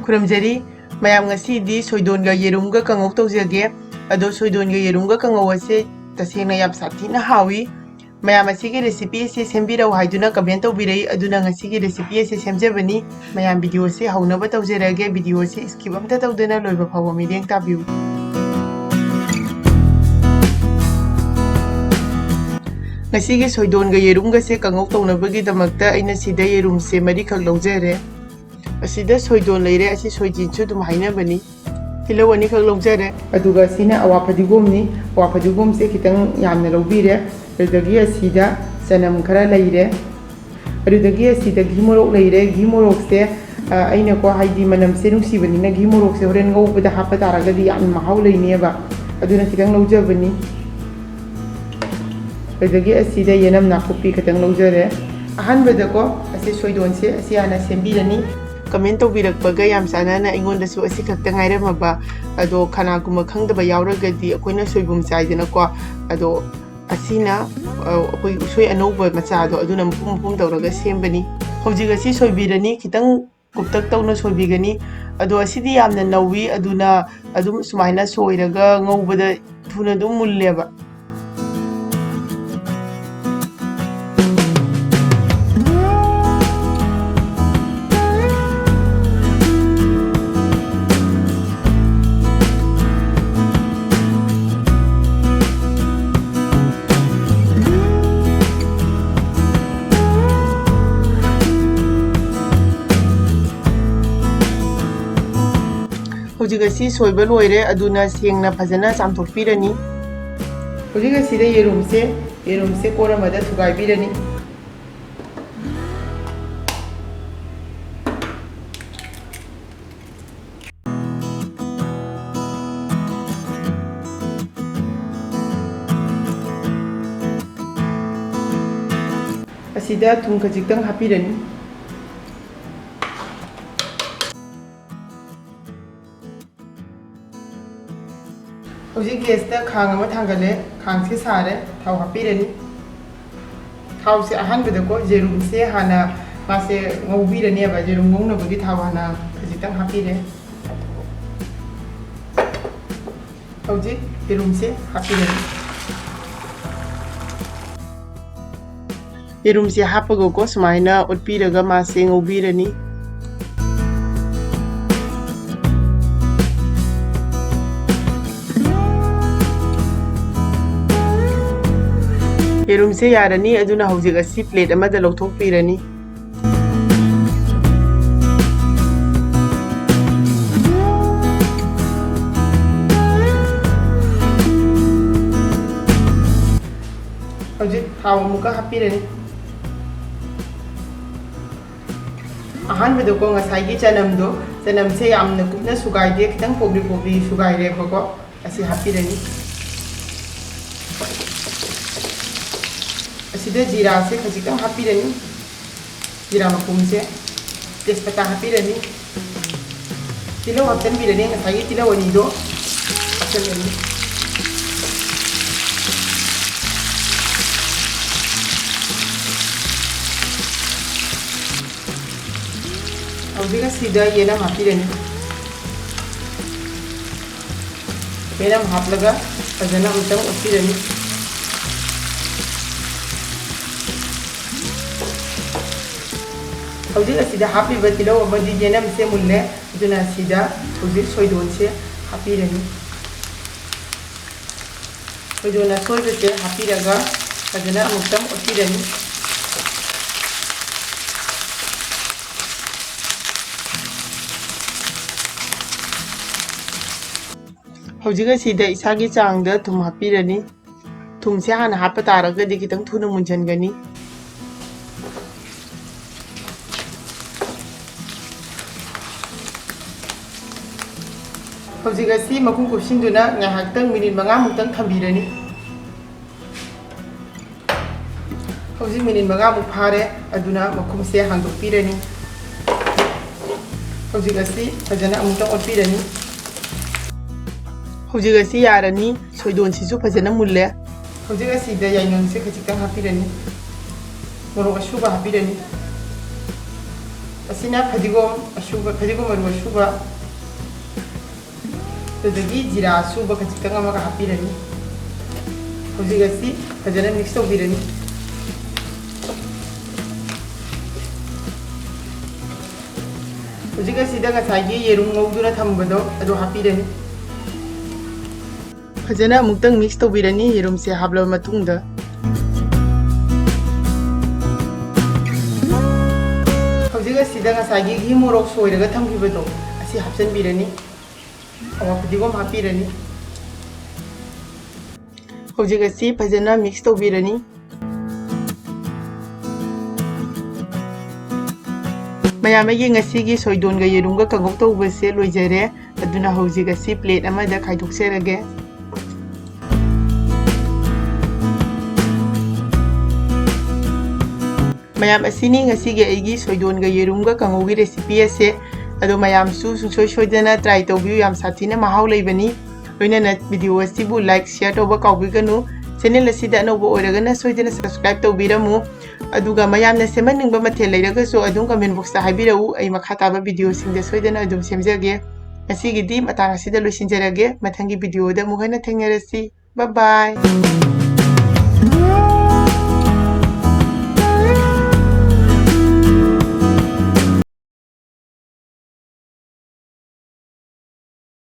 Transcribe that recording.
खुरमजरी ma'am ngasi soidon yerum ga kanghou taujage ado soidon yerum ga kanghou ase tasena yam sathina hawi ma'am की recipe से सेमबीरौ हाइदुना comment तौबिरई अदुना ngasi की recipe से सेमजबनी ma'am video से हौनब तौजरगे video से skip अमता तौदना लोइबा फाव मिरेंग ताबिउ ngasi की soidon yerum ga se kanghou तौनबगी दमकता अइना सिदा yerum से मरी खक लौजरे असिदा सोइदोन लेरे असि सोइजिनसु दुम हाइनबनी किलो अनि खक लौजरे अदुगा सिना अवा फदिगोम से खितंग यामना लौबिरे अदुदगी असिदा सनम खरा लेरे अदुदगी असिदा घी मोरोक लेरे घी मोरोक से अइना को हाइदि मनम से नुसिबनिना घी मोरोक से होरेन गौबदा हापा तारागदी याम महाउ लेनेबा अदुना खितंग लौजबनी अदुदगी असिदा येनम नाकुपी खितंग लौजरे अहनबदको असि सोइदोन से असि आना सेमबिरनी कमेंट तौबिरकपगा याम सानाना अइंगोंदसु असि खक्ता ngairमबा अदो खानागुम खंगदबा यावरगदी अखोइना सोइबुम चाइदनको अदो असिना अखोइ उसोइ अनौबा मचादो अदुना मुपुम तौरगा सेमबनी हौजिग असि सोइबिरनी खितंग कुप्तक तौना सोइबिगनी अदो असिदि यामना नौवी अदुना अदुम सुमाइना सोइरगा ngौबदा थुना दुम मुल्लेबा होजिगसी सोइबा लोइरे अदुना सेंगना फजना चामथोकपिरनी होजिगसी दे येरुम से कोरमदा थुगाइबिरनी असिदा थुम खजिक्तंग हापिरनी हौजिक गेस्ता खांग अमा थांगले खांग से सारे थाव हापिरनी थाव से अहानबदको जेरुम से हाना मासे ngौबिरनी अबा जेरुम ngौनबगी थाव हाना खजिक्तंग हापिरे हौजिक जेरुम से हापिरनी येरुम से हापगोको सुमाइना उटपिरगा मासे ngौबिरनी येरुम से यारनी अदुना हौजिग असि प्लेट अमदा लौथोकपिरनी हौजिग थाव मुका हापिरनी अहानबदको ngसाइगी चनम से यामना कुपना सुगाइदे खितंग पोबली सुगाइरेबको असि हापिरनी असिदा जीरा से खजिक्तंग हापिरनी जीरा मकुम से तेजपत्ता हापिरनी तिलौ हापचनबिरनी ngसाइगी तिलौ अनिदो हापचनबिरनी हौजिगा सिदा येनम हापिरनी येनम हापलगा फजना उतंग उपिरनी हौजिक असिदा हापिबा तिलौ अमदि येनम से मुल्ले अदुना सिदा हौजिक सोइदोन से हापिरनी सोइदोना सोइबसे हापिरगा फजना अमुक्तम उपिरनी हौजिक असिदा इसागी चांगदा थुम हापिरनी थुम से हाना हापा तारगदि खितंग थुना मुंजनगनी हौजिक असि मखुम कुपसिंदुना ngahaktang minute 5 मुक्तंग थंबिरनी हौजिक minute 5 मुक फारे अदुना मखुम से हांदोकपिरनी हौजिक असि फजना अमुक्तंग ओटपिरनी हौजिक असि यारनी सोइदोन सिसु फजना मुल्ले हौजिक असिदा याइनंग से खजिक्तंग हापिरनी मोरोक असुबा हापिरनी asina fadigom asuba fadigom aru asuba tadagi jira asuba kachitang amaga hapirani hojigasi fajana mix tobirani hojigasi da ngasagi yerum ngawduna thambado adu hapirani fajana amutang mix tobirani yerum se habla matungda hojigasi da ngasagi hi morok soiraga thamgibado asi hapchanbirani awa fadigom hapirani hojigasi fajana mix tobirani mayamagi ngasigi soidon ga yerum ga kanghou tobase loijare aduna hojigasi plate amada khaidokserage mayam asini ngasigi aigi soidon ga yerum ga kanghou gi recipe ase ado mayam su sungsoi soidana try tobiu yam sathina mahau leibani loinana video asibu like share toba kaubiganu channel asida anobo oiragana soidana subscribe tobiramu aduga mayamna semaningba mathel leiragasu adum comment box ta haibirau ai makha taba video singda soidana adum semjage asigidi matang asida loisinjarage mathangi video da muhana thengnarasi bye bye